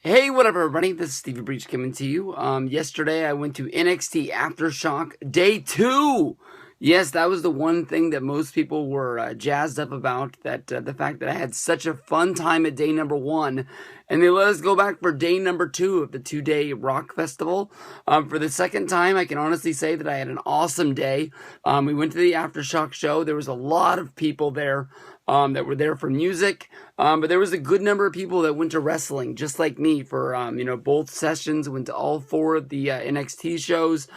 Hey, what up, everybody? This is Stevie Breach coming to you. Yesterday I went to Nxt Aftershock Day 2. Yes, that was the one thing that most people were jazzed up about, that the fact that I had such a fun time at day number 1, and they let us go back for day number 2 of the 2-day rock festival. For the second time, I can honestly say that I had an awesome day. We went to the Aftershock show. There was a lot of people there that were there for music, but there was a good number of people that went to wrestling, just like me, for both sessions. Went to all 4 of the NXT shows.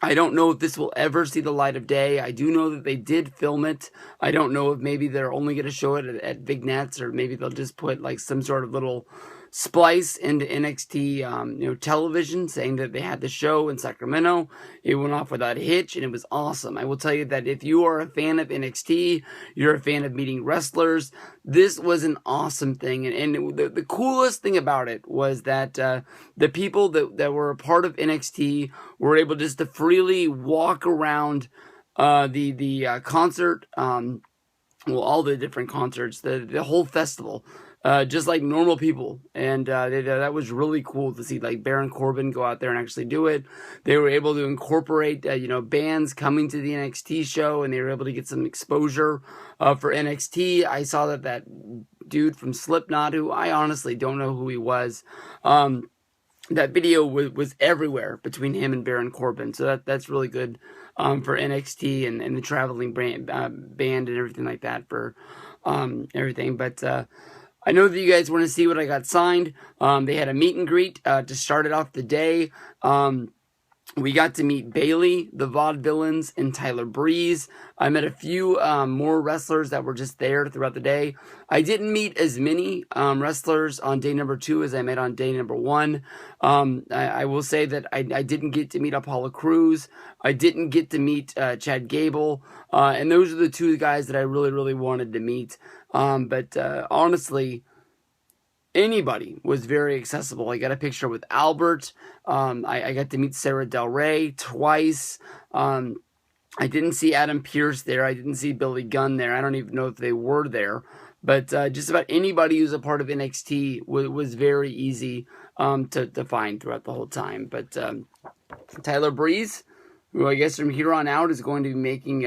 I don't know if this will ever see the light of day. I do know that they did film it. I don't know if maybe they're only going to show it at Vignettes, or maybe they'll just put like some sort of little splice into NXT television, saying that they had the show in Sacramento. It went off without a hitch, and it was awesome. I will tell you that if you are a fan of NXT, you're a fan of meeting wrestlers, this was an awesome thing. And the coolest thing about it was that the people that were a part of NXT were able just to freely walk around the concert, all the different concerts, the whole festival, just like normal people. And that was really cool to see, like, Baron Corbin go out there and actually do it. They were able to incorporate bands coming to the NXT show, and they were able to get some exposure for NXT. I saw that dude from Slipknot, who I honestly don't know who he was, that video was everywhere between him and Baron Corbin. So that's really good for NXT and the traveling band and everything like that for everything. But I know that you guys want to see what I got signed. They had a meet and greet to start it off the day. We got to meet Bailey, the Vaudevillains, and Tyler Breeze. I met a few more wrestlers that were just there throughout the day. I didn't meet as many wrestlers on day number 2 as I met on day number 1. I will say that I didn't get to meet Apollo Crews. I didn't get to meet Chad Gable. And those are the 2 guys that I really, really wanted to meet. But honestly, anybody was very accessible. I got a picture with Albert. I got to meet Sarah Del Rey twice. I didn't see Adam Pearce there. I didn't see Billy Gunn there. I don't even know if they were there. But just about anybody who's a part of NXT was very easy to find throughout the whole time. But Tyler Breeze, who I guess from here on out is going to be making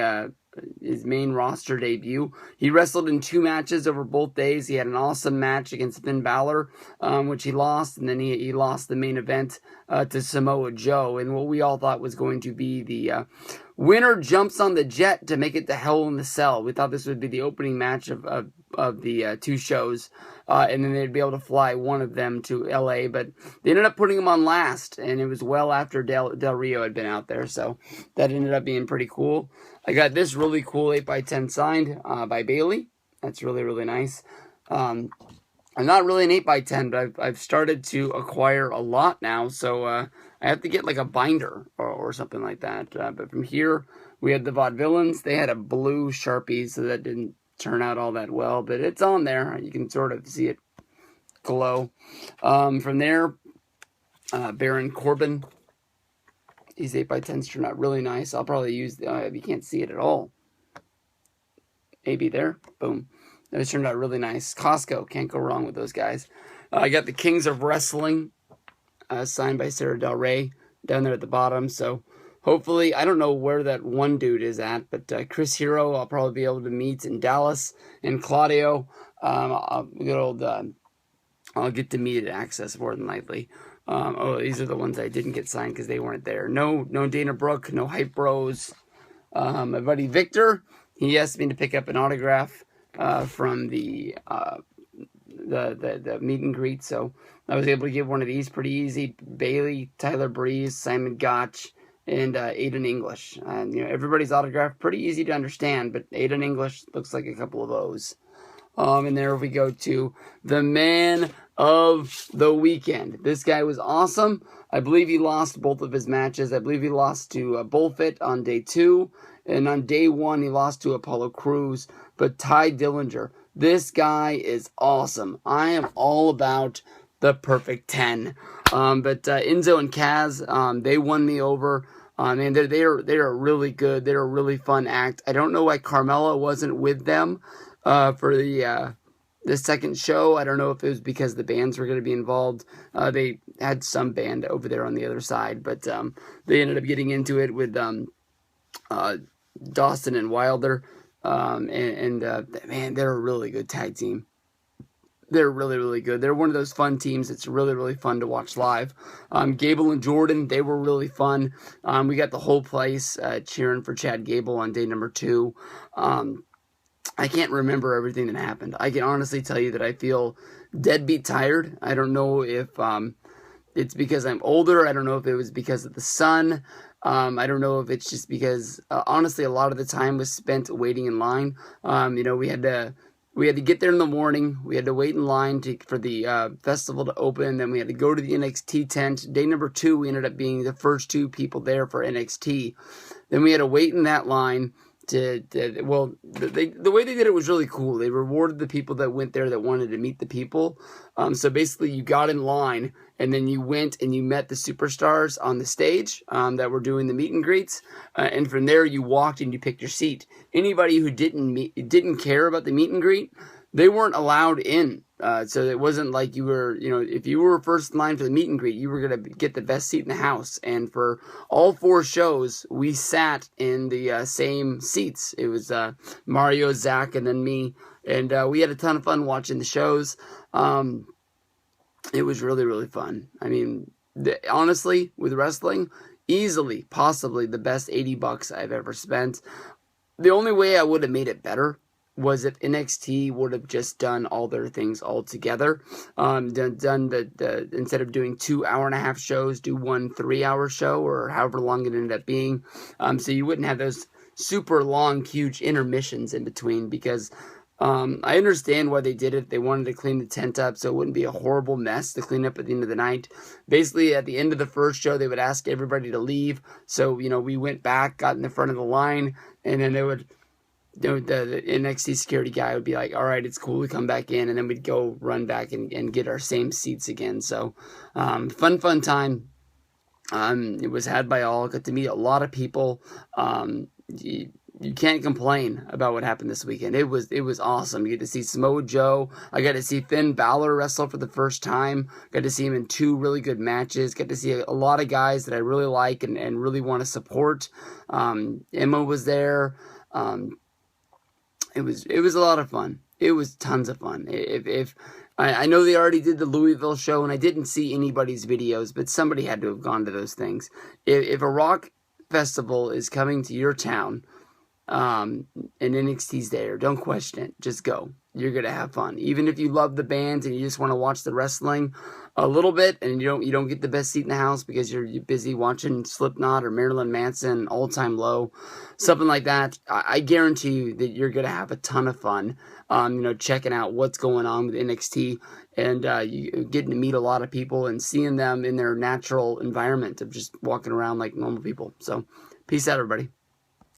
his main roster debut. He wrestled in 2 matches over both days. He had an awesome match against Finn Balor, which he lost, and then he lost the main event to Samoa Joe, and what we all thought was going to be the winner jumps on the jet to make it to Hell in the Cell. We thought this would be the opening match of the 2 shows, and then they'd be able to fly one of them to LA, but they ended up putting him on last, and it was well after Del Rio had been out there, so that ended up being pretty cool. I got this really cool 8x10 signed by Bailey. That's really, really nice. I'm not really an 8x10, but I've started to acquire a lot now, so I have to get like a binder or something like that. But from here, we had the Vaudevillains. They had a blue Sharpie, so that didn't turn out all that well, but it's on there. You can sort of see it glow. From there, Baron Corbin. These 8x10s turned out really nice. I'll probably use, you can't see it at all. Maybe there. Boom. Those turned out really nice. Costco, can't go wrong with those guys. I got the Kings of Wrestling signed by Sarah Del Rey down there at the bottom. So hopefully, I don't know where that one dude is at, but Chris Hero I'll probably be able to meet in Dallas. And Claudio, I'll get to meet at Access more than likely. These are the ones I didn't get signed because they weren't there. No Dana Brooke, no Hype Bros. My buddy Victor, he asked me to pick up an autograph from the meet and greet, so I was able to give one of these pretty easy. Bailey, Tyler Breeze, Simon Gotch, and Aiden English. And everybody's autograph pretty easy to understand, but Aiden English looks like a couple of O's. And there we go to the man of the weekend. This guy was awesome. I believe he lost both of his matches. I believe he lost to Bullfit on day 2. And on day 1, he lost to Apollo Crews. But Ty Dillinger, this guy is awesome. I am all about the perfect 10. But Enzo and Kaz, they won me over. And they're really good. They're a really fun act. I don't know why Carmella wasn't with them for the the second show. I don't know if it was because the bands were going to be involved. They had some band over there on the other side, but they ended up getting into it with Dawson and Wilder. Man, they're a really good tag team. They're really, really good. They're one of those fun teams. It's really, really fun to watch live. Gable and Jordan, they were really fun. We got the whole place cheering for Chad Gable on day number 2. I can't remember everything that happened. I can honestly tell you that I feel deadbeat tired. I don't know if it's because I'm older. I don't know if it was because of the sun. I don't know if it's just because, honestly, a lot of the time was spent waiting in line. We had to get there in the morning. We had to wait in line for the festival to open. Then we had to go to the NXT tent. Day number 2, we ended up being the first 2 people there for NXT. Then we had to wait in that line the way they did it was really cool. They rewarded the people that went there that wanted to meet the people. So basically you got in line and then you went and you met the superstars on the stage that were doing the meet and greets. And from there you walked and you picked your seat. Anybody who didn't care about the meet and greet, they weren't allowed in. So it wasn't like you were, if you were first in line for the meet and greet, you were going to get the best seat in the house. And for all 4 shows, we sat in the same seats. It was Mario, Zach, and then me. And we had a ton of fun watching the shows. It was really, really fun. I mean, honestly, with wrestling, easily, possibly the best $80 I've ever spent. The only way I would have made it better was if NXT would have just done all their things all together. Instead of doing 2 hour-and-a-half shows, do 1 3-hour show, or however long it ended up being. So you wouldn't have those super long, huge intermissions in between, because I understand why they did it. They wanted to clean the tent up so it wouldn't be a horrible mess to clean up at the end of the night. Basically, at the end of the first show, they would ask everybody to leave. So, we went back, got in the front of the line, and then they would... the NXT security guy would be like, all right, it's cool to come back in, and then we'd go run back and get our same seats again. So fun time. It was had by all. Got to meet a lot of people. You can't complain about what happened this weekend. It was awesome. You get to see Samoa Joe. I got to see Finn Balor wrestle for the first time. Got to see him in 2 really good matches. Got to see a lot of guys that I really like and really want to support. Emma was there. It was a lot of fun. It was tons of fun. If I know they already did the Louisville show, and I didn't see anybody's videos, but somebody had to have gone to those things. If a rock festival is coming to your town, and NXT's there, don't question it. Just go. You're gonna have fun. Even if you love the bands and you just want to watch the wrestling a little bit, and you don't get the best seat in the house because you're busy watching Slipknot or Marilyn Manson, All Time Low, something like that. I guarantee you that you're gonna have a ton of fun. Checking out what's going on with NXT, and you getting to meet a lot of people and seeing them in their natural environment of just walking around like normal people. So, peace out, everybody.